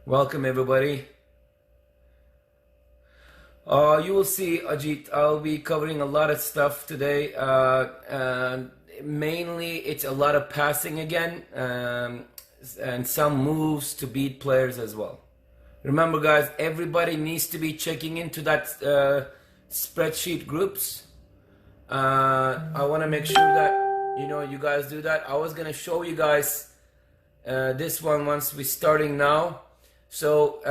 Welcome everybody. You will see, Ajit, I'll be covering a lot of stuff today. Mainly it's a lot of passing again, and some moves to beat players as well. Remember guys, everybody needs to be checking into that spreadsheet groups. I want to make sure that you guys do that. I was gonna show you guys this one once we're starting now. So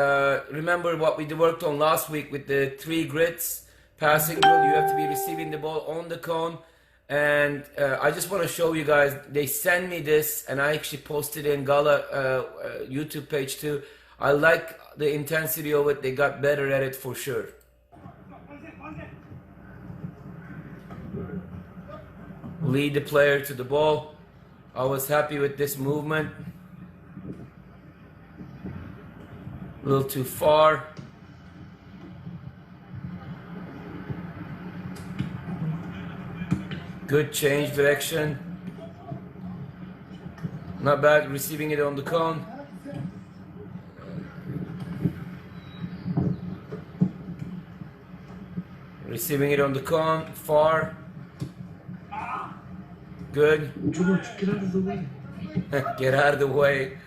remember what we worked on last week with the 3 grids passing drill. You have to be receiving the ball on the cone, and I just want to show you guys. They sent me this, and I actually posted it in Gala YouTube page too. I like the intensity of it. They got better at it for sure. Lead the player to the ball. I was happy with this movement. A little too far. Good change direction. Not bad receiving it on the cone. Receiving it on the cone, far. Good. George, get out of the way. Get out of the way.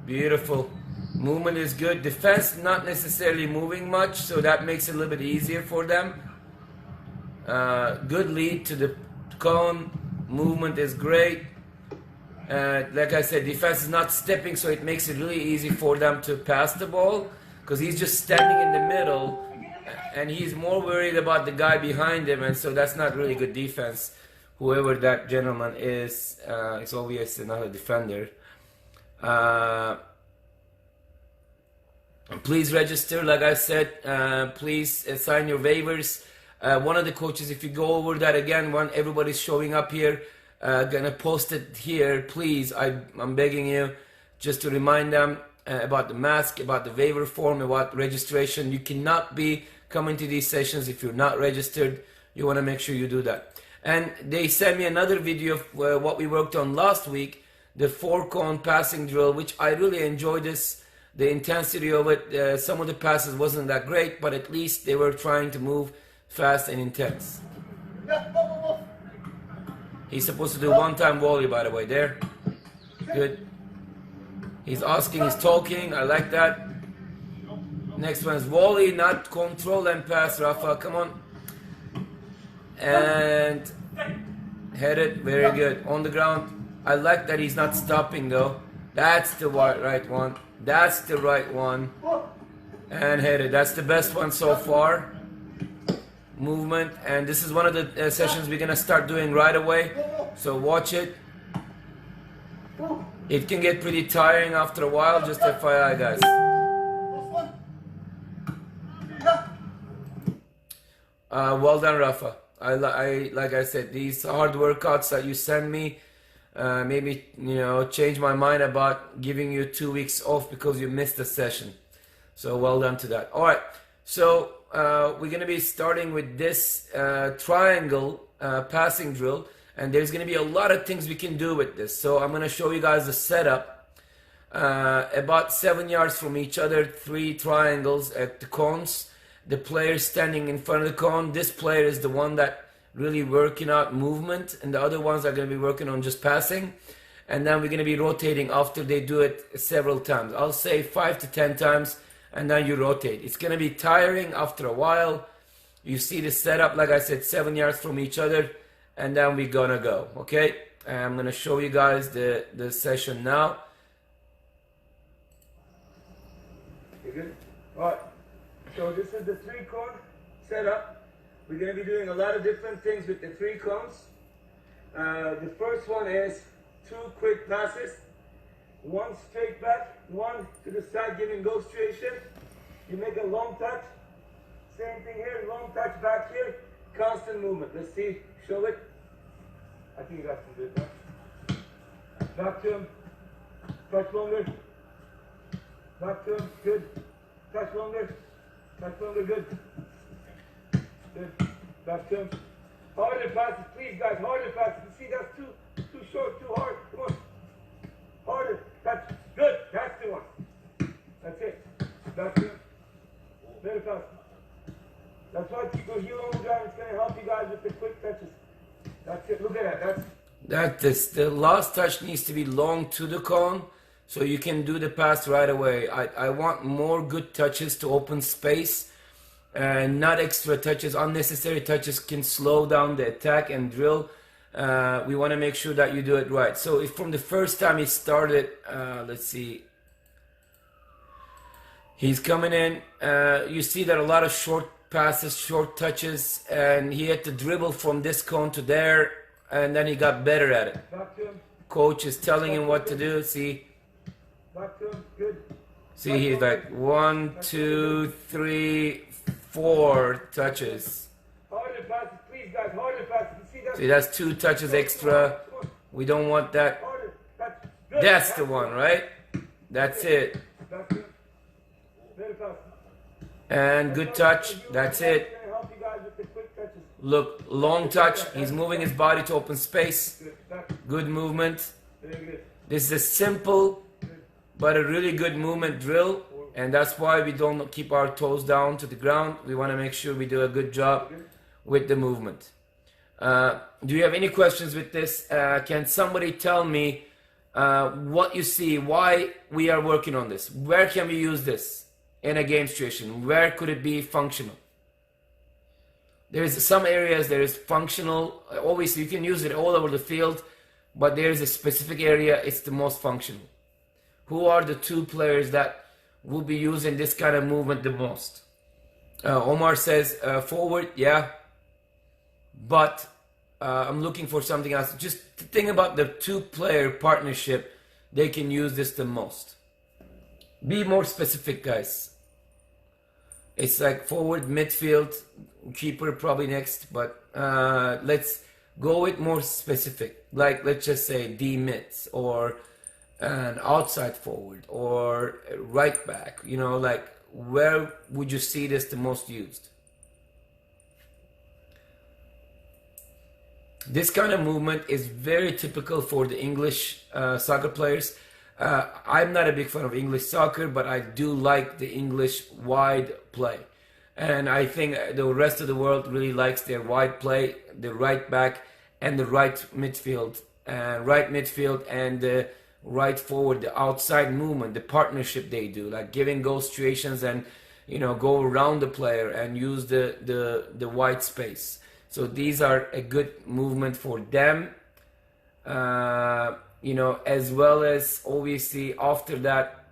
Beautiful. Movement is good. Defense not necessarily moving much, so that makes it a little bit easier for them. Good lead to the cone. Movement is great. Like I said, defense is not stepping, so it makes it really easy for them to pass the ball, because he's just standing in the middle and he's more worried about the guy behind him, and so that's not really good defense. Whoever that gentleman is, it's obviously not a defender. Please register, like I said. Please sign your waivers. One of the coaches, if you go over that again, when everybody's showing up here, gonna post it here. Please, I'm begging you, just to remind them about the mask, about the waiver form, about registration. You cannot be coming to these sessions if you're not registered. You want to make sure you do that. And they sent me another video of what we worked on last week, the 4-cone passing drill, which I really enjoyed this. The intensity of it, some of the passes wasn't that great, but at least they were trying to move fast and intense. He's supposed to do one-time volley, by the way, there. Good. He's asking, he's talking, I like that. Next one is volley, not control and pass, Rafa, come on. And head it, very good. On the ground, I like that he's not stopping though. That's the right one. That's the right one. And head it. That's the best one so far. Movement. And this is one of the sessions we're gonna start doing right away. So watch it. It can get pretty tiring after a while, just FYI guys. Well done, Rafa. Like I said, these hard workouts that you send me, maybe change my mind about giving you 2 weeks off because you missed a session. So well done to that. All right, so we're gonna be starting with this triangle passing drill, and there's gonna be a lot of things we can do with this. So I'm gonna show you guys the setup. About 7 yards from each other, 3 triangles at the cones. The player standing in front of the cone. This player is the one that really working out movement, and the other ones are going to be working on just passing. And then we're going to be rotating after they do it several times. I'll say 5 to 10 times, and then you rotate. It's going to be tiring after a while. You see the setup, like I said, 7 yards from each other, and then we're going to go. Okay, I'm going to show you guys the session now. You good? All right. So this is the 3-cone setup. We're going to be doing a lot of different things with the 3 cones. The first one is 2 quick passes. 1 straight back, 1 to the side giving go straight. You make a long touch. Same thing here, long touch back here. Constant movement. Let's see, show it. I think you guys can do it now. Back to him. Touch longer. Back to him. Good. Touch longer. Touch longer, good. Good. Back to him. Harder passes, please guys, harder passes. You see that's too short, too hard. Come on. Harder. Touch. Good. That's the one. The last touch needs to be long to the cone so you can do the pass right away. I want more good touches to open space and not extra touches. Unnecessary touches can slow down the attack and drill. We want to make sure that you do it right. So if from the first time he started, let's see, he's coming in, you see that a lot of short passes, short touches, and he had to dribble from this cone to there, and then he got better at it. Coach is telling him what to do. See, he's like 1, 2, 3, 4 touches. See, that's 2 touches extra. We don't want that. That's the one, right? That's it. And good touch. That's it. Look, long touch. He's moving his body to open space. Good movement. This is a simple but a really good movement drill, and that's why we don't keep our toes down to the ground. We want to make sure we do a good job with the movement. Do you have any questions with this? Can somebody tell me what you see, why we are working on this? Where can we use this in a game situation? Where could it be functional? There's some areas there is functional. Obviously, you can use it all over the field, but there is a specific area it's the most functional. Who are the 2 players that will be using this kind of movement the most? Omar says forward, yeah, but I'm looking for something else. Just think about the 2-player partnership. They can use this the most. Be more specific, guys. It's like forward, midfield, keeper probably next, but let's go with more specific. Like, let's just say D mids or an outside forward or right back. You know, like, where would you see this the most used? This kind of movement is very typical for the English soccer players. I'm not a big fan of English soccer, but I do like the English wide play. And I think the rest of the world really likes their wide play, the right back and the right midfield. And the right forward, the outside movement, the partnership they do, like giving goal situations and, you know, go around the player and use the wide space. So these are a good movement for them. You know, as well as obviously after that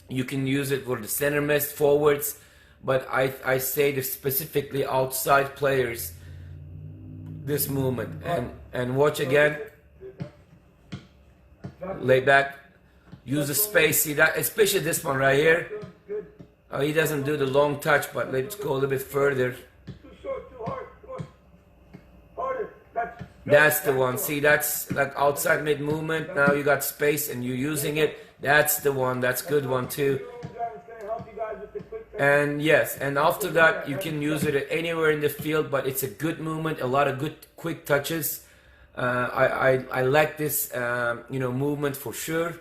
you can use it for the center mids, forwards, but I say the specifically outside players this movement. And watch again, lay back, use the space. See that, especially this one right here. He doesn't do the long touch, but let's go a little bit further. That's the one. See, that's like outside mid movement. Now you got space and you're using it. That's the one. That's a good one too. And yes, and after that you can use it anywhere in the field, but it's a good movement, a lot of good quick touches. I like this you know, movement for sure.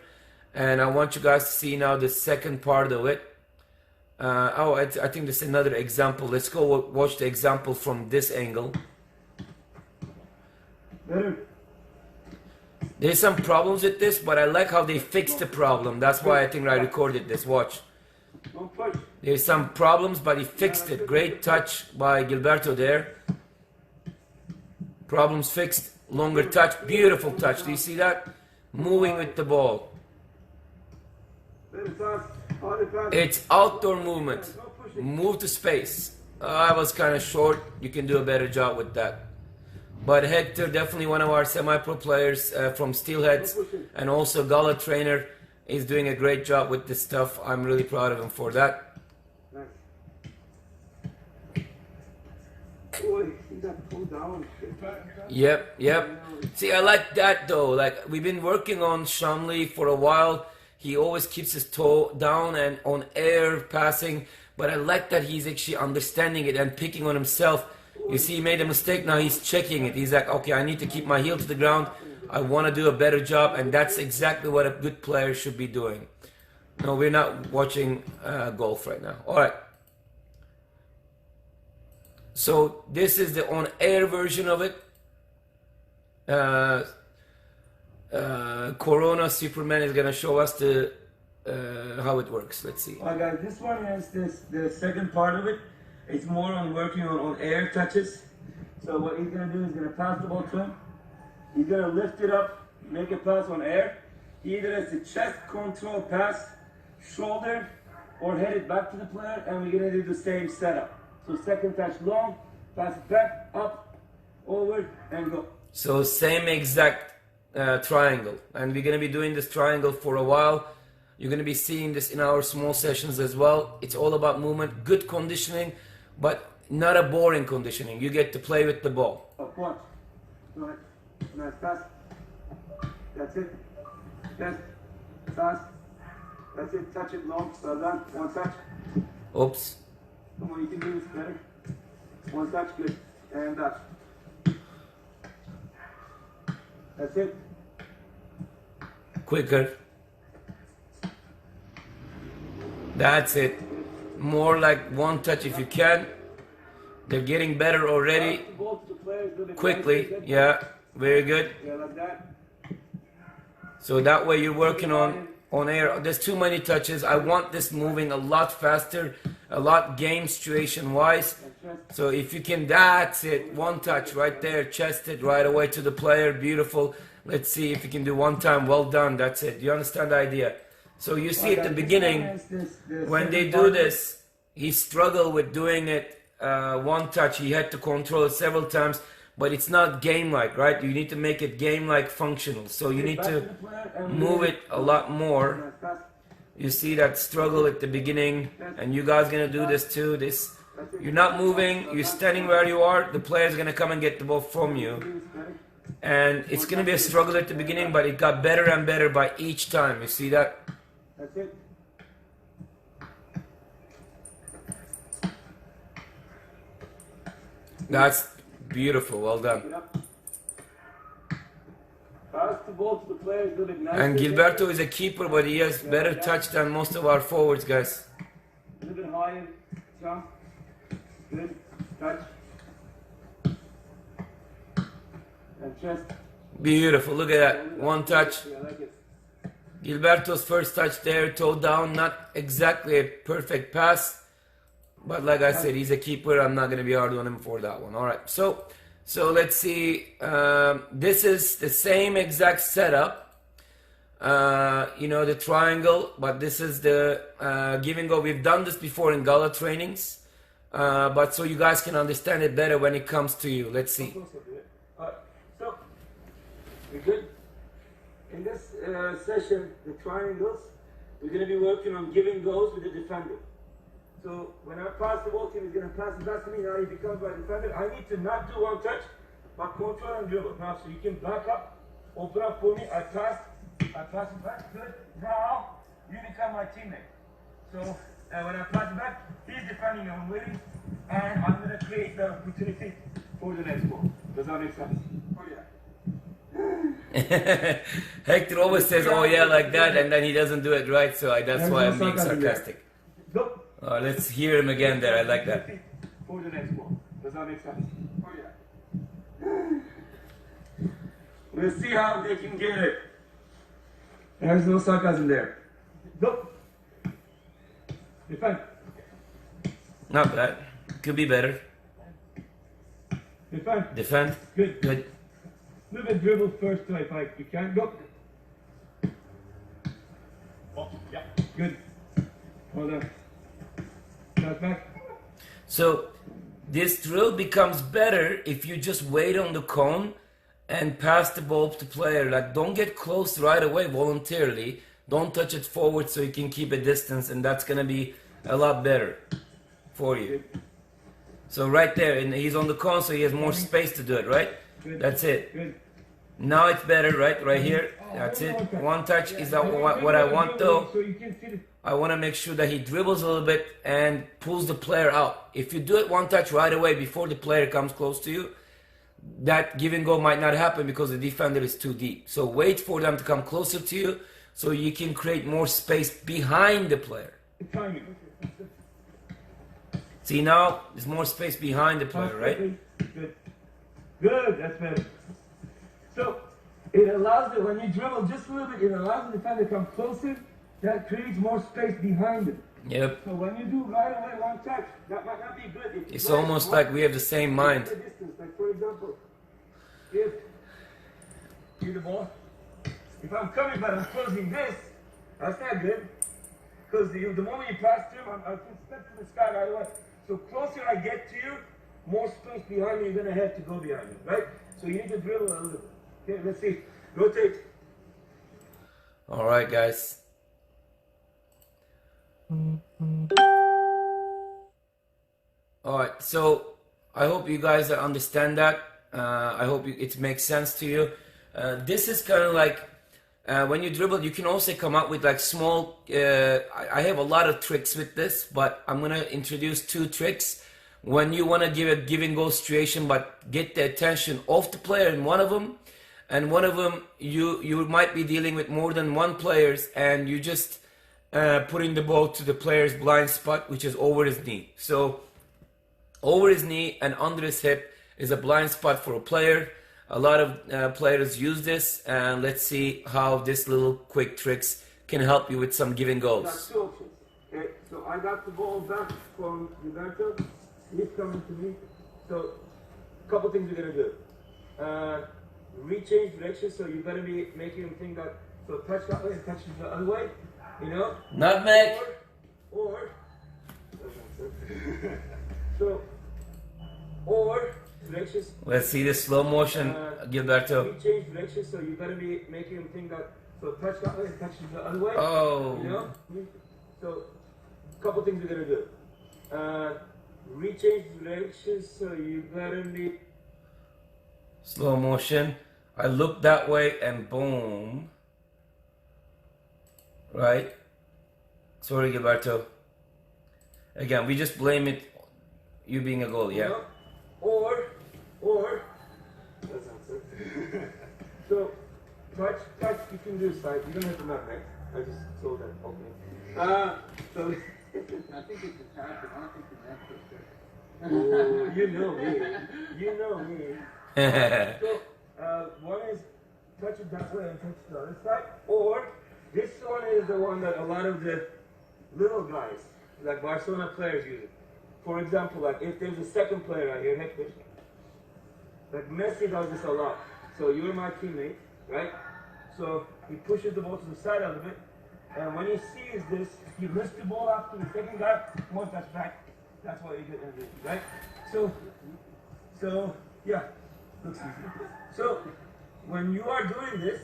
And I want you guys to see now the second part of it. I think this is another example. Let's go watch the example from this angle. There's some problems with this, but I like how they fixed the problem. That's why I think I recorded this. Watch. There's some problems, but he fixed it. Great touch by Gilberto there. Problems fixed. Longer touch. Beautiful touch. Do you see that? Moving with the ball. It's outdoor movement. Move to space. I was kind of short. You can do a better job with that. But Hector, definitely one of our semi-pro players from Steelheads, and also Gala trainer, is doing a great job with this stuff. I'm really proud of him for that. Yep. See, I like that though. Like, we've been working on Shanley for a while. He always keeps his toe down and on air passing, but I like that he's actually understanding it and picking on himself. You see, he made a mistake, now he's checking it. He's like, okay, I need to keep my heel to the ground. I want to do a better job, and that's exactly what a good player should be doing. No, we're not watching golf right now. All right. So this is the on-air version of it. Corona Superman is gonna show us the how it works. Let's see. Alright guys, this one is the second part of it. It's more on working on air touches. So what he's gonna do is gonna pass the ball to him. He's gonna lift it up, make a pass on air. Either as a chest control pass, shoulder, or head it back to the player, and we're gonna do the same setup. So second touch long, pass it back, up, over, and go. So same exact triangle, and we're gonna be doing this triangle for a while. You're gonna be seeing this in our small sessions as well. It's all about movement, good conditioning, but not a boring conditioning. You get to play with the ball. Up, watch. Go ahead. Nice pass. That's it. Yes. Pass. That's it. Touch it long. Well done. One touch. Oops. Come on, you can do this better. One touch. Good. And touch. That's it. Quicker. That's it. More like one touch if you can. They're getting better already. Quickly. Yeah. Very good. Yeah, like that. So that way you're working on air. There's too many touches. I want this moving a lot faster, a lot game situation wise. So if you can, that's it. One touch right there. Chest it right away to the player. Beautiful. Let's see if you can do one time. Well done. That's it. You understand the idea? So you see at the beginning, when they do this, he struggled with doing it one touch. He had to control it several times. But it's not game-like, right? You need to make it game-like functional. So you need to move it a lot more. You see that struggle at the beginning, and you guys gonna do this too. You're not moving, you're standing where you are, the player's gonna come and get the ball from you. And it's gonna be a struggle at the beginning, but it got better and better by each time. You see that? That's it. That's beautiful, well done. Pass the ball to the players, do it nice. And Gilberto is a keeper, but he has better touch than most of our forwards, guys. A little bit higher, jump. Good, touch. And chest. Beautiful, look at that. One touch. Yeah, I like it. Gilberto's first touch there, toe down, not exactly a perfect pass. But like I said, he's a keeper. I'm not going to be hard on him for that one. All right. So let's see. This is the same exact setup. The triangle. But this is the give and go. We've done this before in Gala trainings. But so you guys can understand it better when it comes to you. Let's see. So, we're good. In this session, the triangles, we're going to be working on give and goes with the defender. So when I pass the ball to him, he's going to pass it back to me. Now he becomes my defender. I need to not do one touch, but control and dribble. Now, so you can back up, open up for me. I pass it back. Good. Now you become my teammate. So when I pass it back, he's defending. I'm waiting, and I'm going to create the opportunity for the next ball. Does that make sense? Oh yeah. Hector always says, "Oh yeah," like that, and then he doesn't do it right. So that's why I'm being sarcastic. Go. Let's hear him again there. I like that. For the next ball. Does that make sense? Oh yeah. We'll see how they can get it. There's no sarcasm there. Go. Defend. Not bad. Could be better. Defend. Defend. Good. Good. A little bit dribble first, so if you can. Go. Oh, yeah. Good. Hold on. Back. So this drill becomes better if you just wait on the cone and pass the ball to player. Like, don't get close right away voluntarily. Don't touch it forward so you can keep a distance, and that's gonna be a lot better for you. So right there, and he's on the cone, so he has more space to do it, right? That's it. Good. Now it's better, right? Right here. That's it. One touch is what I want though. So you can see the I want to make sure that he dribbles a little bit and pulls the player out. If you do it one touch right away before the player comes close to you, that give and go might not happen because the defender is too deep. So wait for them to come closer to you so you can create more space behind the player. timing. See, now there's more space behind the player, right? Good. Good, that's better. So, it allows the, when you dribble just a little bit, it allows the defender to come closer. That creates more space behind him. Yep. So when you do right away one touch, that might not be good. If It's almost like we have the same mind. the distance. Like for example, if you the ball, if I'm coming but I'm closing this, that's not good. Because the moment you pass through, I can step to the sky right away. So closer I get to you, more space behind me, you're gonna have to go behind me, right? So you need to dribble a little bit. Okay, let's see. Rotate. All right, guys. All right, so I hope you guys understand that. I hope it makes sense to you. This is kind of like when you dribble, you can also come up with like small. I have a lot of tricks with this, but I'm gonna introduce two tricks. When you want to give a give and go situation, but get the attention of the player in one of them, and one of them you might be dealing with more than one players, and you just putting the ball to the player's blind spot, which is over his knee. So over his knee and under his hip is a blind spot for a player. A lot of players use this, and let's see how this little quick tricks can help you with some give and Got goes. two options. Okay, so I got the ball back from Roberto. He's coming to me. So, a couple things we're gonna do. Rechange direction, so you better be making him think that. So touch that way and touch the other way. You know. Nutmeg. Or so, or directions. Let's see the slow motion, Gilberto. Rechange direction, so you better be making him think that. So touch that way and touch the other way. Oh. You know. So, a couple things we're gonna do. Rechange direction, so you better be. Slow motion. I look that way and boom. Right? Sorry, Gilberto. Again, we just blame it you being a goal, yeah. Or. So, touch, you can do side. You don't have to nutmeg. I just saw that opening. So. I think it's a tap, but I don't think the neck is good. Oh, you know me. You know me. So, one is touch it that way and touch the other side. Or, this one is the one that a lot of the little guys, like Barcelona players use it. For example, like if there's a second player right here, Hector, like Messi does this a lot. So you're my teammate, right? So he pushes the ball to the side a little bit. And when he sees this, he lifts the ball up to the second guy, one touch back. That's what you get in this, right? So, yeah, looks easy. So, when you are doing this,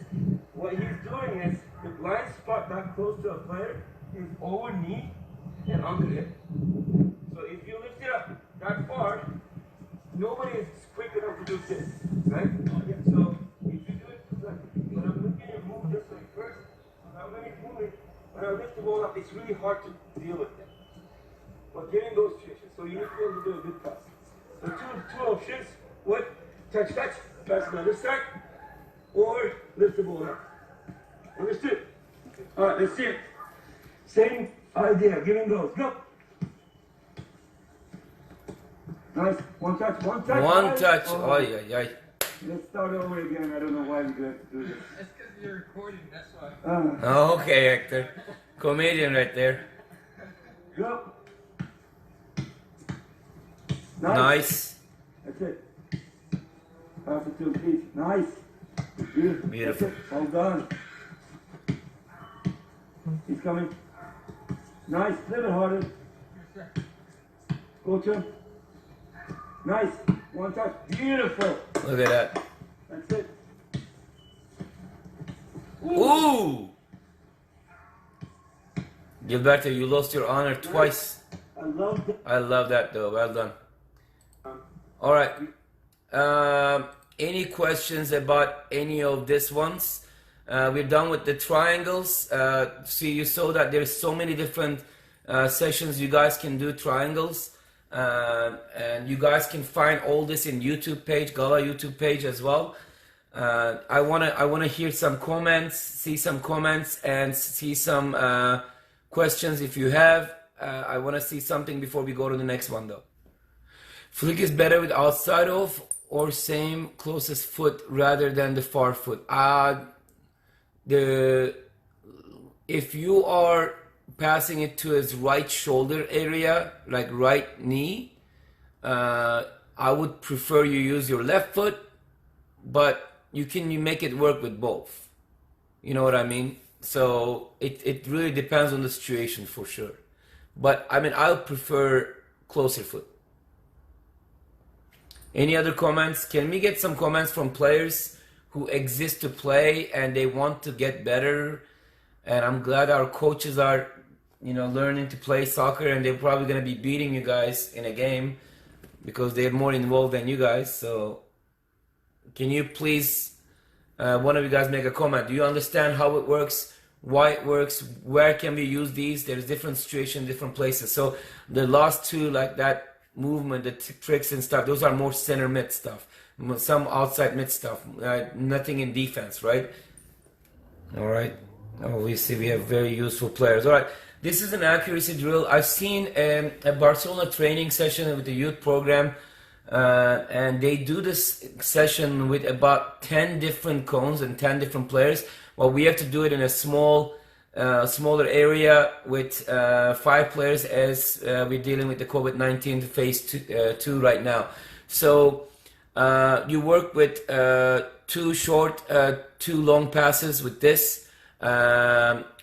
what he's doing is, the blind spot that close to a player is over knee and under hip. So if you lift it up that far, nobody is quick enough to do this, right? So if you do it, like, when I'm looking at move this way first, I'm going to move it. When I lift the ball up, it's really hard to deal with it. But getting those situations, so you need to be able to do a good pass. So two options: what? Touch, pass to the other side, or lift the ball up. Understood? All right, let's see it. Same idea. Give and goes. Go. Nice. One touch. One Nice. touch. Oh. Ay, ay, ay. Let's start over again. I don't know why we have to do this. That's because you're recording, that's why. Okay, Hector. Comedian right there. Go. Nice. That's it. Pass it to him, please. Nice. Beautiful. Beautiful. That's it. All done. He's coming. Nice. A little harder. Go to him. Nice. One touch. Beautiful. Look at that. That's it. Ooh! Gilberto, you lost your honor twice. I love that. I love that though. Well done. All right. Any questions about any of these ones? We're done with the triangles. See, you saw that there's so many different sessions you guys can do triangles. And you guys can find all this in YouTube page, Gala YouTube page as well. I wanna hear some comments, see some comments, and see some questions if you have. I wanna see something before we go to the next one though. Flick is better with outside of or same closest foot rather than the far foot? If you are passing it to his right shoulder area, like right knee, I would prefer you use your left foot, but you make it work with both. You know what I mean? So it really depends on the situation for sure. But I mean, I'll prefer closer foot. Any other comments? Can we get some comments from players who exist to play and they want to get better? And I'm glad our coaches are, learning to play soccer, and they're probably going to be beating you guys in a game because they're more involved than you guys. So can you please, one of you guys, make a comment? Do you understand how it works? Why it works? Where can we use these? There's different situations, different places. So the last two, like that movement, the tricks and stuff, those are more center mid stuff. Some outside mid stuff. Nothing in defense, right? All right. Obviously, we have very useful players. All right. This is an accuracy drill. I've seen a Barcelona training session with the youth program, and they do this session with about 10 different cones and 10 different players. Well, we have to do it in a smaller area with 5 players, as we're dealing with the COVID-19 phase 2 right now. So you work with 2 short, 2 long passes with this.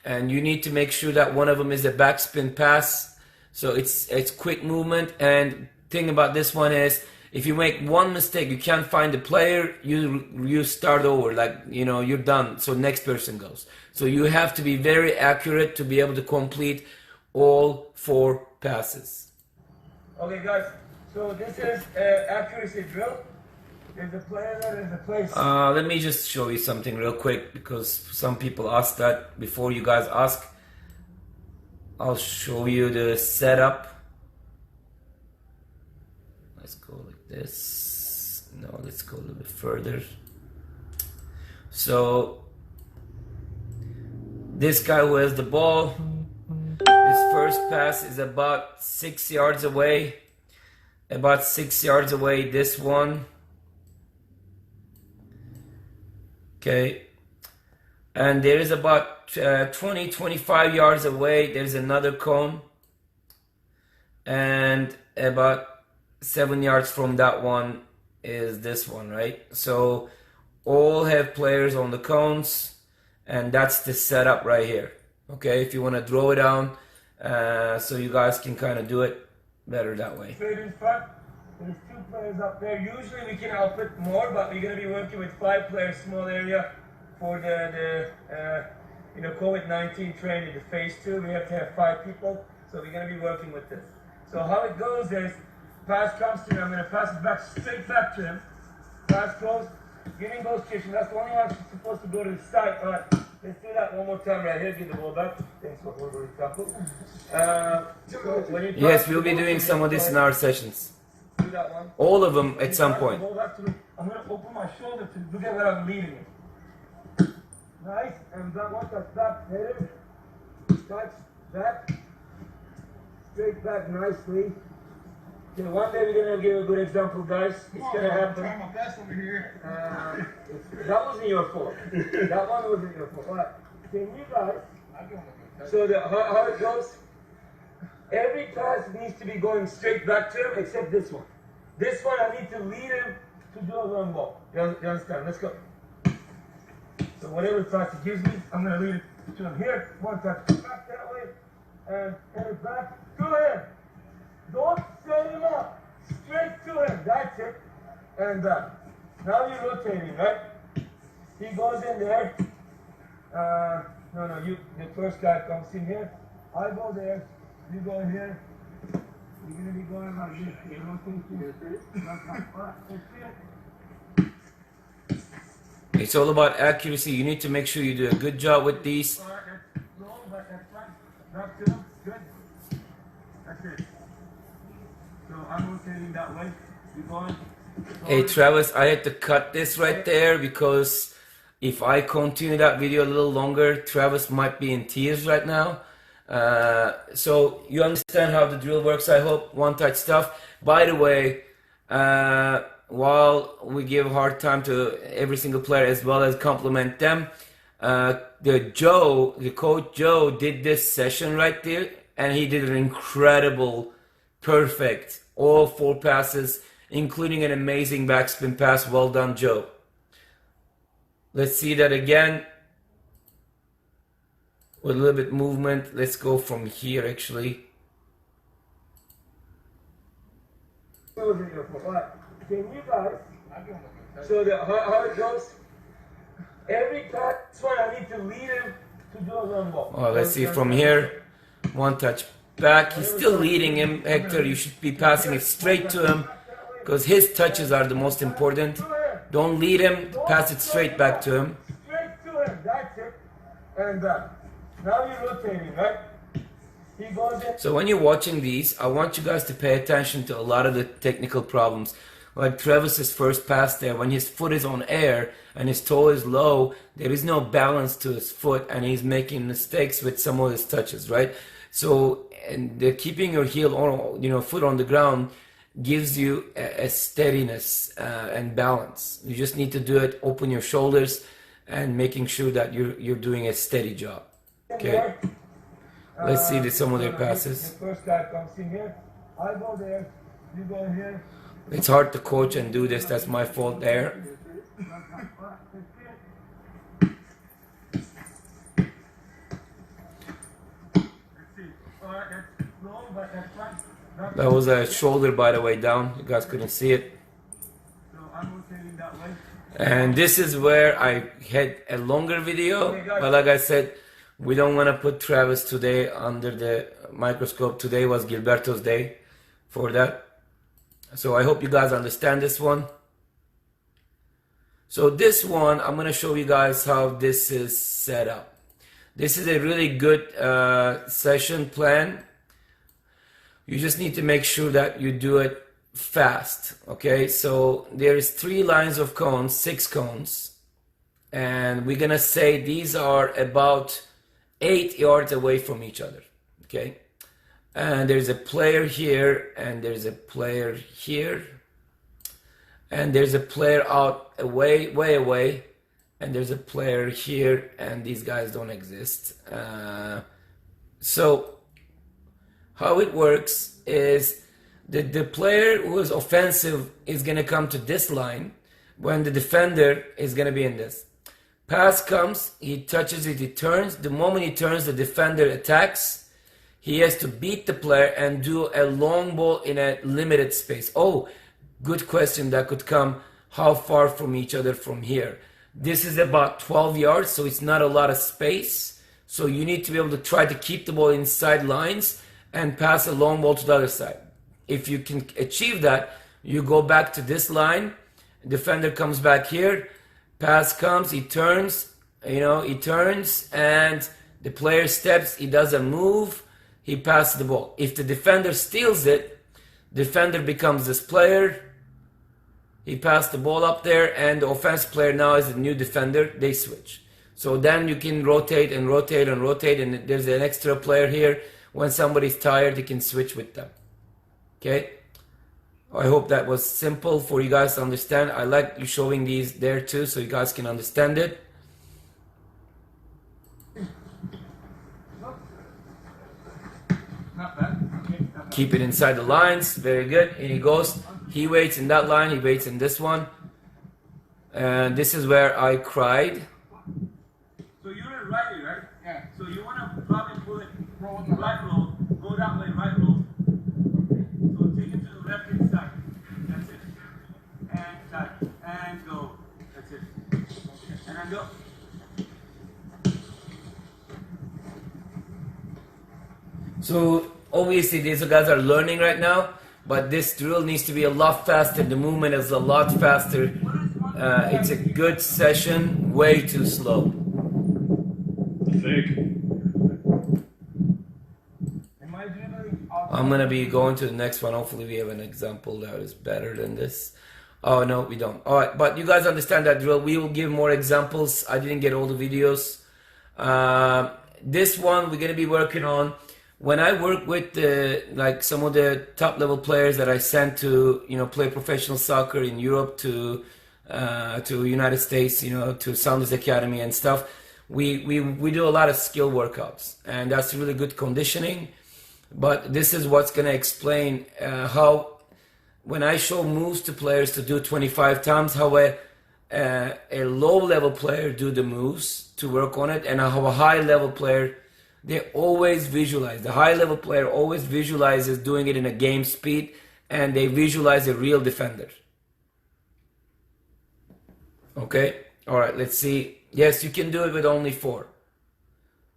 And you need to make sure that one of them is a backspin pass, so it's quick movement. And thing about this one is, if you make one mistake, you can't find the player, you start over, like you're done, so next person goes. So you have to be very accurate to be able to complete all 4 passes. Okay, guys. So this is accuracy drill. There's a player there, there's a place. Let me just show you something real quick, because some people ask that before you guys ask. I'll show you the setup. Let's go like this. No, let's go a little bit further. So this guy who has the ball, his first pass is about 6 yards away. About 6 yards away, this one. Okay, and there is about 20-25 yards away, there's another cone, and about 7 yards from that one is this one, right? So all have players on the cones, and that's the setup right here. Okay, if you want to draw it down, so you guys can kind of do it better that way. Straight in front. There's 2 players up there. Usually we can output more, but we're going to be working with 5 players, small area, for the COVID-19 training, the phase 2. We have to have 5 people, so we're going to be working with this. So how it goes is, pass comes to me, I'm going to pass it back, straight back to him. Pass close, giving goes to him. That's the only one that's supposed to go to the side. All right, let's do that one more time right here. Give the ball back. Thanks for holding it. Yes, we'll be doing some of this in our sessions. Do that one. All of them at some point. I'm going to open my shoulder to look at where I'm leading it. Nice, and that one touch back, hit him. Touch, back. Straight back nicely. Okay, one day we're going to give a good example, guys. It's going to happen. I'm trying my best over here. That wasn't your fault. That one wasn't your fault. All right. Can you guys, so how it goes, every pass needs to be going straight back to him except this one. This one I need to lead him to do a long ball. You understand? Let's go. So whatever pass he gives me, I'm going to lead it to him here. One touch back that way, and head it back to him. Don't set him up. Straight to him. That's it. And back. Now you're rotating, right? He goes in there. The first guy comes in here. I go there. You go in here. You're going to be going like this. You're rotating. It's all about accuracy. You need to make sure you do a good job with these. All right, that's low, but that's fine. Back to him. Good. That's it. So I'm rotating that way. You going? Hey Travis, I had to cut this right there because if I continue that video a little longer, Travis might be in tears right now. So you understand how the drill works, I hope. One touch stuff. By the way, while we give hard time to every single player as well as compliment them, the coach Joe did this session right there, and he did an incredible, perfect, all 4 passes, including an amazing backspin pass. Well done, Joe. Let's see that again. With a little bit movement. Let's go from here actually. Can you guys show how it goes? Every time, this one I need to lead him to do a long ball. Oh, let's see from here. 1 touch back. He's still leading him, Hector. You should be passing it straight to him because his touches are the most important. Don't lead him. Pass it straight back to him. Straight to him. That's it. And now you're rotating, right? He goes in. So when you're watching these, I want you guys to pay attention to a lot of the technical problems. Like Travis's first pass there, when his foot is on air and his toe is low, there is no balance to his foot and he's making mistakes with some of his touches, right? So, and keeping your heel on, foot on the ground gives you a steadiness and balance. You just need to do it, open your shoulders and making sure that you're doing a steady job. Okay, let's see some of their passes. The first guy comes in here. I go there. You go here. It's hard to coach and do this. That's my fault there. That was a shoulder, by the way, down. You guys couldn't see it. And this is where I had a longer video. But like I said, we don't want to put Travis today under the microscope. Today was Gilberto's day for that. So I hope you guys understand this one. So this one, I'm going to show you guys how this is set up. This is a really good session plan. You just need to make sure that you do it fast. Okay, so there is 3 lines of cones, 6 cones. And we're going to say these are about 8 yards away from each other. Okay. And there's a player here, and there's a player here, and there's a player out way away, and there's a player here, and these guys don't exist. So how it works is the player who is offensive is going to come to this line when the defender is going to be in this. Pass comes, he touches it, he turns. The moment he turns, the defender attacks. He has to beat the player and do a long ball in a limited space. Oh, good question that could come. How far from each other from here? This is about 12 yards, so it's not a lot of space. So you need to be able to try to keep the ball inside lines and pass a long ball to the other side. If you can achieve that, you go back to this line. Defender comes back here. Pass comes, he turns, he turns and the player steps, he does a move. He passes the ball. If the defender steals it, defender becomes this player. He passed the ball up there, and the offense player now is the new defender. They switch. So then you can rotate and rotate and rotate, and there's an extra player here. When somebody's tired, you can switch with them. Okay? I hope that was simple for you guys to understand. I like you showing these there too, so you guys can understand it. Keep it inside the lines. Very good. And he goes. He waits in that line. He waits in this one. And this is where I cried. So you're a righty, right? Yeah. So you want to probably pull it right roll, go that way, right roll. So take it to the left hand side. That's it. And side. And go. That's it. And then go. So obviously these guys are learning right now, but this drill needs to be a lot faster. The movement is a lot faster. It's a good session, way too slow. I'm gonna be going to the next one. Hopefully we have an example that is better than this. Oh no, we don't. All right, but you guys understand that drill. We will give more examples. I didn't get all the videos. This one we're gonna be working on when I work with like some of the top level players that I send to play professional soccer in Europe to United States, to Sounders Academy and stuff, we do a lot of skill workouts, and that's really good conditioning. But this is what's going to explain how when I show moves to players to do 25 times, how a low level player do the moves to work on it, and how a high level player, they always visualize. The high level player always visualizes doing it in a game speed, and they visualize a real defender. Okay? All right, let's see. Yes, you can do it with only 4.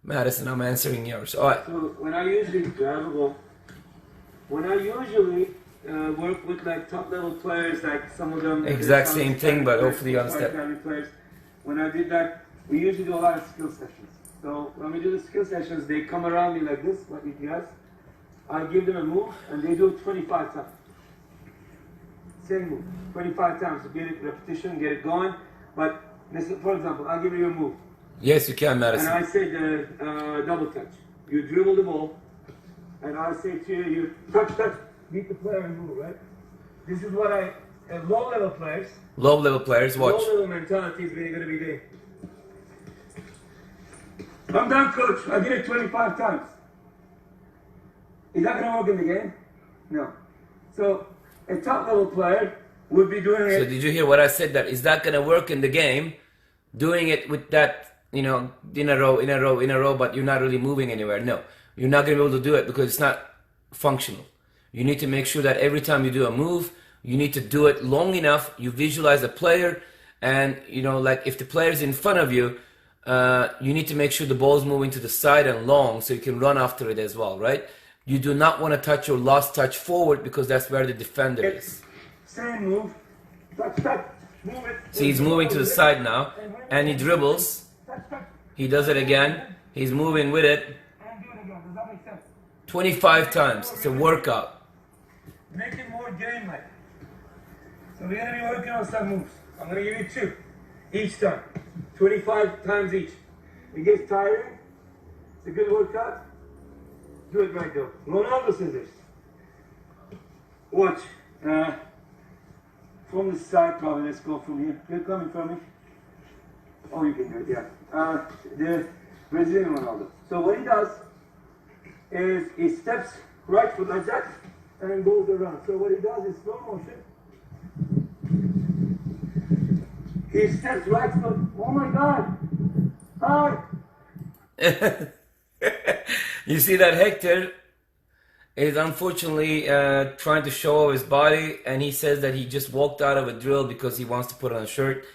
Madison, I'm answering yours. All right. So when I usually work with like top level players, like some of them Exact same thing, but hopefully you understand. Players, when I did that, we usually do a lot of skill sessions. So when we do the skill sessions, they come around me like this, like you guys. I give them a move, and they do it 25 times. Same move, 25 times to get it repetition, get it going. But listen, for example, I'll give you a move. Yes, you can, And Madison. I say the double touch. You dribble the ball, and I say to you, you touch, beat the player and move, right? This is what low level players, Watch. low level mentality is really going to be there. I'm done, coach. I did it 25 times. Is that going to work in the game? No. So a top level player would be doing So it. did you hear what I said? That is that going to work in the game? Doing it with that, in a row, but you're not really moving anywhere. No, you're not going to be able to do it because it's not functional. You need to make sure that every time you do a move, you need to do it long enough. You visualize the player, and like if the player is in front of you, you need to make sure the ball is moving to the side and long so you can run after it as well, right? You do not want to touch your last touch forward because that's where the defender is. Same move. Touch, move it. See, he's moving to the side now, and he dribbles. He does it again. He's moving with it. And do it again. Does that make sense? 25 times. It's a workout. Make it more game-like. So we're going to be working on some moves. I'm going to give you 2 each time. 25 times each. It gets tiring. It's a good workout. Do it right though. Ronaldo scissors. Watch. From the side probably. Let's go from here. You're coming from me. Oh, you can do it, yeah. The Brazilian Ronaldo. So what he does is he steps right foot like that and then goes around. So what he does is slow motion. He steps right foot. Oh my God! Hi! You see that Hector is unfortunately trying to show off his body, and he says that he just walked out of a drill because he wants to put on a shirt.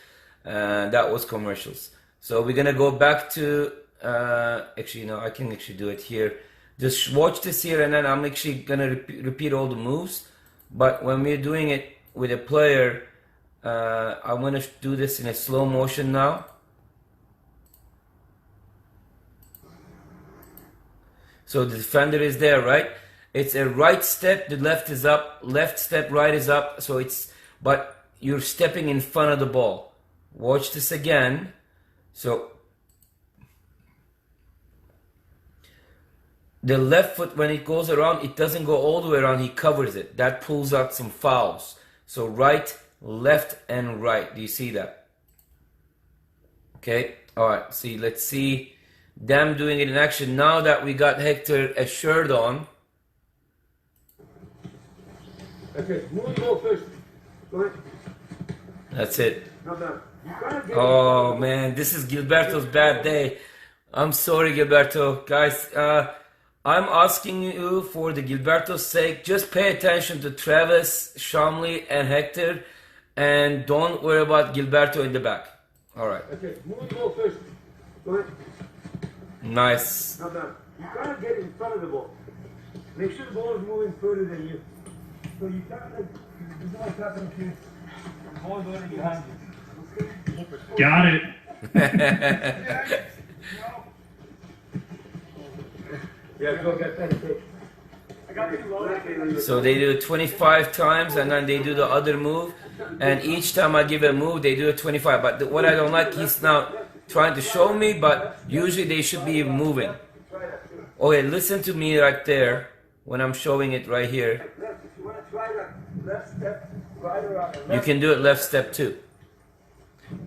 That was commercials. So we're gonna go back to actually, I can actually do it here. Just watch this here, and then I'm actually gonna repeat all the moves. But when we're doing it with a player, I'm gonna do this in a slow motion now. So the defender is there, right? It's a right step, the left is up, left step, right is up. So but you're stepping in front of the ball. Watch this again. So the left foot, when it goes around, it doesn't go all the way around, he covers it. That pulls out some fouls. So right, left, and right. Do you see that? Okay, all right, let's see them doing it in action. Now that we got Hector a shirt on. Okay, move the ball first. Go ahead. That's it. Not done. You gotta get Oh man, this is Gilberto's bad day. I'm sorry, Gilberto. Guys, I'm asking you for the Gilberto's sake, just pay attention to Travis, Shamli, and Hector, and don't worry about Gilberto in the back. Alright. Okay, move the ball first. Go ahead. Nice. Not done. You gotta get in front of the ball. Make sure the ball is moving further than you. So you can't like, this is what's happening to you. The ball is already behind you. Got it. Yeah, go get pen and paper. I got you. So they do it 25 times, and then they do the other move, and each time I give a move, they do it 25. But what I don't like, he's now trying to show me, but usually they should be moving. Okay, listen to me right there when I'm showing it right here. Left. If you want to try that left step, right around the left. You can do it left step too.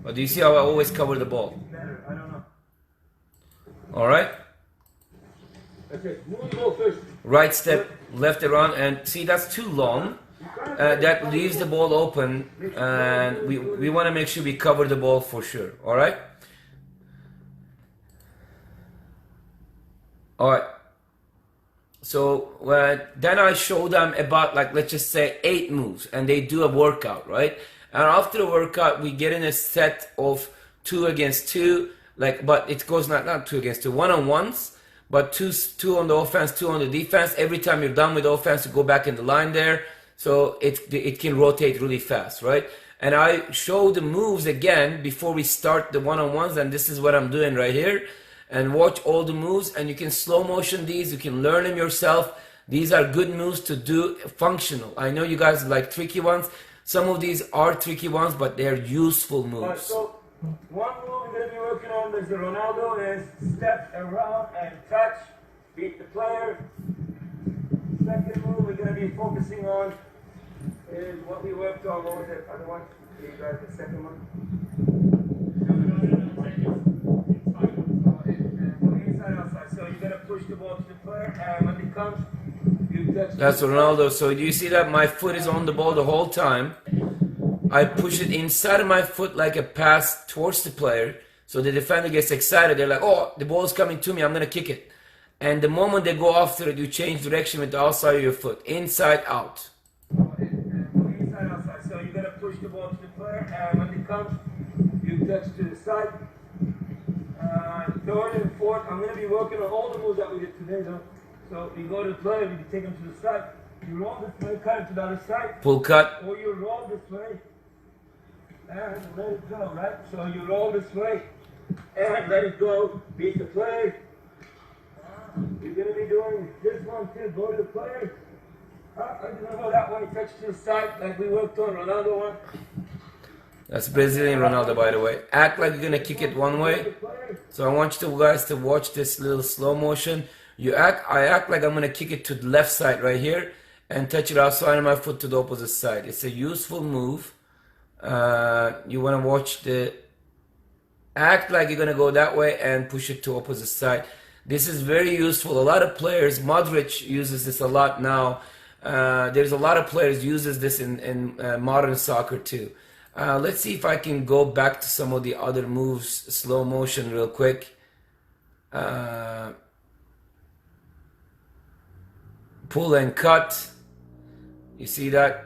But do you see how I always cover the ball? Better. I don't know. All right. Okay, move the ball first. Right step, left around, and see that's too long. That leaves the ball open, and we want to make sure we cover the ball for sure. All right. All right. So then I show them about, like, let's just say 8 moves, and they do a workout, right? And after the workout, we get in a set of 2 against 2, like, but it goes not 2 against 2, 1-on-ones, but two on the offense, 2 on the defense. Every time you're done with offense, you go back in the line there, so it can rotate really fast, right? And I show the moves again before we start the 1-on-ones, and this is what I'm doing right here. And watch all the moves, and you can slow motion these, you can learn them yourself. These are good moves to do functional. I know you guys like tricky ones. Some of these are tricky ones, but they're useful Alright, moves. so one move we're going to be working on is the Ronaldo is step around and touch, beat the player. Second move we're going to be focusing on is what we worked on. What was it? Other one? You guys, the second one? Inside, outside. So you're going to push the ball to the player, and when it comes, you touch. That's Ronaldo. So do you see that my foot is on the ball the whole time? I push it inside of my foot like a pass towards the player. So the defender gets excited. They're like, oh, the ball is coming to me. I'm going to kick it. And the moment they go after it, you change direction with the outside of your foot. Inside, out. Inside, outside. So you're going to push the ball to the player, and when it comes, you touch to the side. Third and fourth, I'm going to be working on all the moves that we did today, though. So you go to the player, you take him to the side. You roll this way, cut it to the other side. Pull cut. Or you roll this way and let it go, right? So you roll this way and let it go. Beat the player. You're going to be doing this one too. Go to the player. I'm going to go that way, touch to the side like we worked on Ronaldo one. That's Brazilian Ronaldo, by the way. Act like you're going to kick it one way. So I want you guys to watch this little slow motion. I act like I'm going to kick it to the left side right here and touch it outside of my foot to the opposite side. It's a useful move. You want to watch act like you're going to go that way and push it to opposite side. This is very useful. A lot of players, Modric uses this a lot now. There's a lot of players uses this in modern soccer too. Let's see if I can go back to some of the other moves, slow motion real quick. Pull and cut. You see that?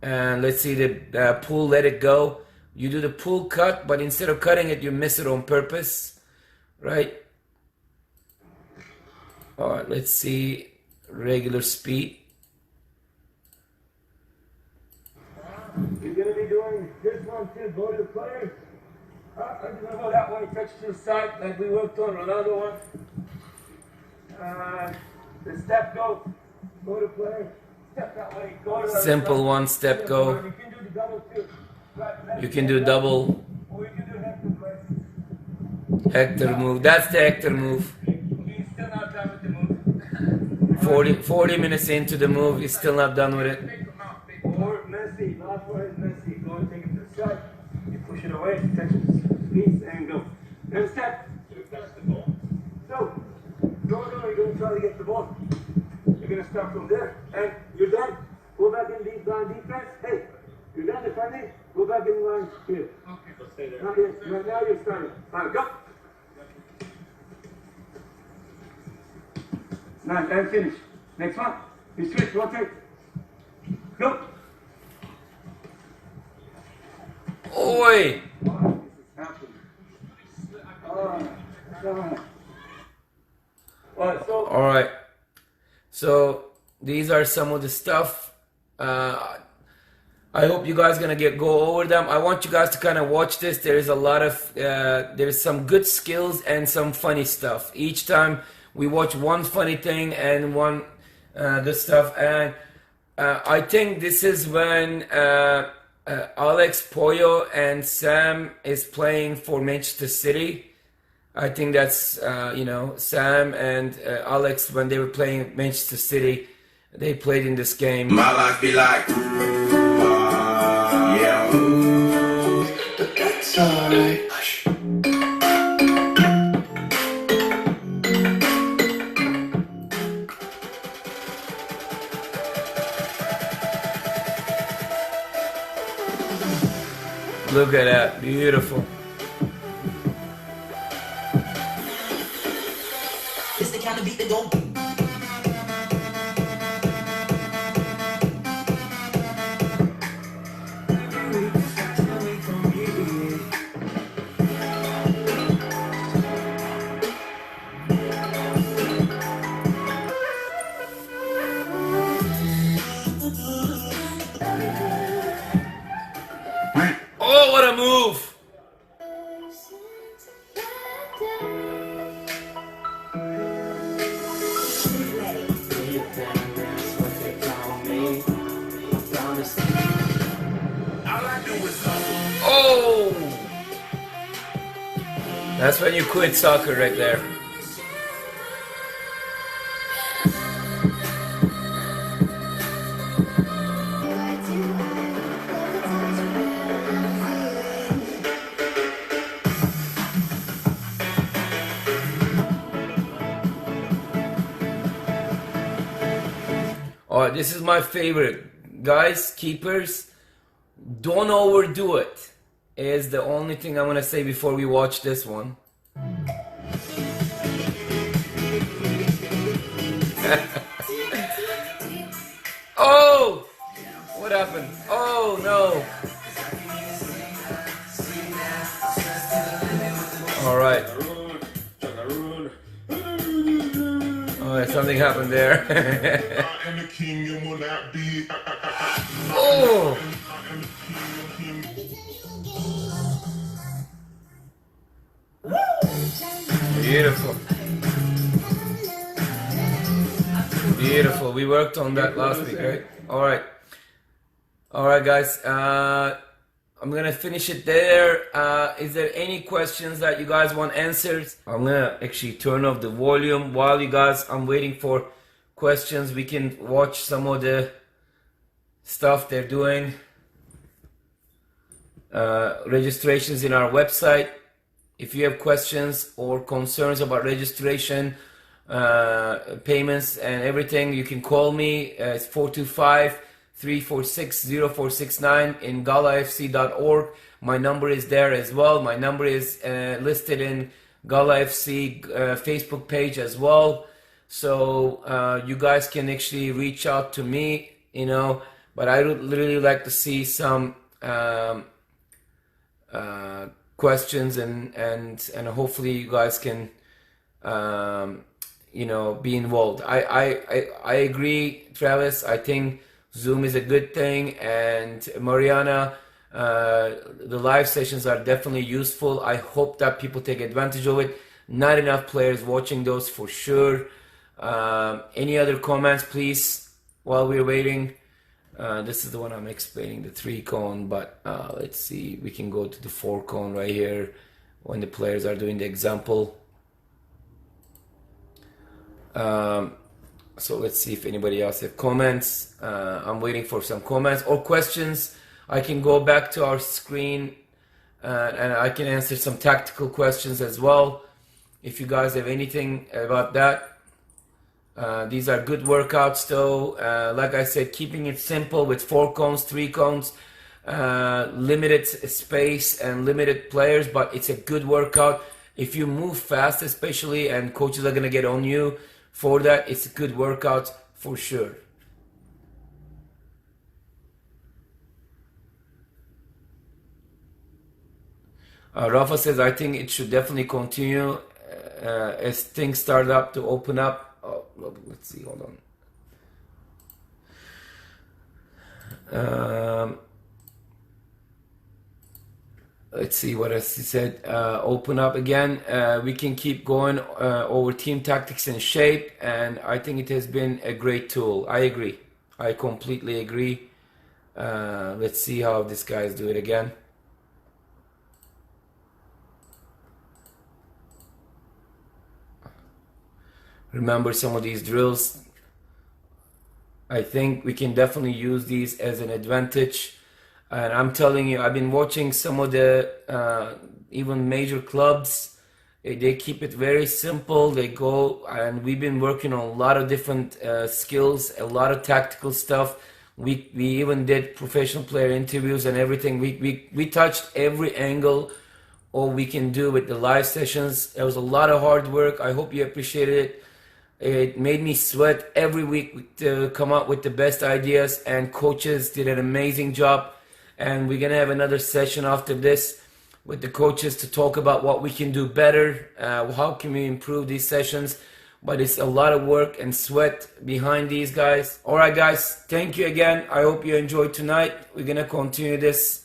And let's see the pull, let it go. You do the pull cut, but instead of cutting it, you miss it on purpose, right? All right, let's see regular speed. You're going to be doing this one too. Go to the player. I'm going to go that way, touch to the side like we worked on Ronaldo one. The step go. Go to player. Step that way. Go to the Simple side. one step go. You can do the double too. Right, left, You can do double. or you can do Hector play. Hector move. That's the Hector move. He's still not done with the move. 40 minutes into the move, he's still not done with it. Or Messi, last one is Messi. Go and take it to the side. You push it away, touch his feet, and go. Next step. So, you're going to try to get the ball. You're going to start from there, and you're done. Go back in deep line defense. Hey, you're done defending. Go back in line here. Okay, so stay there. Not yet. Right now you're starting. All right, go. Nice, and finish. Next one. You switch, rotate. Go. Oi! All right. So these are some of the stuff. I hope you guys gonna go over them. I want you guys to kind of watch this. There is a lot of there's some good skills and some funny stuff. Each time we watch one funny thing and one good stuff. And I think this is when Alex Pollo and Sam is playing for Manchester City. I think that's Sam and Alex when they were playing at Manchester City, they played in this game. My life be like, yeah, but that's alright. Hush. Look at that, beautiful. It's the kind of beat that go. Oh, what a move! Oh! That's when you quit soccer right there. Oh, this is my favorite. Guys, keepers, don't overdo it. Is the only thing I'm gonna say before we watch this one. Oh! What happened? Oh no! Alright. Oh, something happened there. Oh! Beautiful. Beautiful. We worked on that last week, right? Alright. Alright, guys. I'm gonna finish it there. Is there any questions that you guys want answered? I'm gonna actually turn off the volume while you guys, I'm waiting for questions. We can watch some of the stuff they're doing. Registrations in our website. If you have questions or concerns about registration, payments and everything, you can call me. It's 425-346-0469 in galafc.org. My number is there as well. My number is listed in Gala FC Facebook page as well. So you guys can actually reach out to me, but I would really like to see some questions and hopefully you guys can be involved. I agree, Travis. I think Zoom is a good thing, and Mariana, the live sessions are definitely useful. I hope that people take advantage of it. Not enough players watching those for sure. Any other comments, please, while we're waiting? This is the one I'm explaining, the 3-cone, but let's see, we can go to the 4-cone right here when the players are doing the example. So let's see if anybody else have comments. I'm waiting for some comments or questions. I can go back to our screen and I can answer some tactical questions as well if you guys have anything about that. These are good workouts though. Like I said, keeping it simple with 4 cones, 3 cones, limited space and limited players, but it's a good workout. If you move fast especially and coaches are going to get on you for that, it's a good workout for sure. Rafa says, I think it should definitely continue as things start up to open up. Oh, let's see, hold on. Let's see what else he said. Open up again. We can keep going over team tactics and shape, and I think it has been a great tool. I agree. I completely agree. Let's see how this guys do it again. remember some of these drills. I think we can definitely use these as an advantage. And I'm telling you, I've been watching some of the even major clubs. They keep it very simple. They go, and we've been working on a lot of different skills, a lot of tactical stuff. We even did professional player interviews and everything. We touched every angle all we can do with the live sessions. There was a lot of hard work. I hope you appreciated it. It made me sweat every week to come up with the best ideas, and coaches did an amazing job. And we're gonna have another session after this with the coaches to talk about what we can do better, how can we improve these sessions. But it's a lot of work and sweat behind these guys. All right, guys, thank you again. I hope you enjoyed tonight. We're gonna continue this.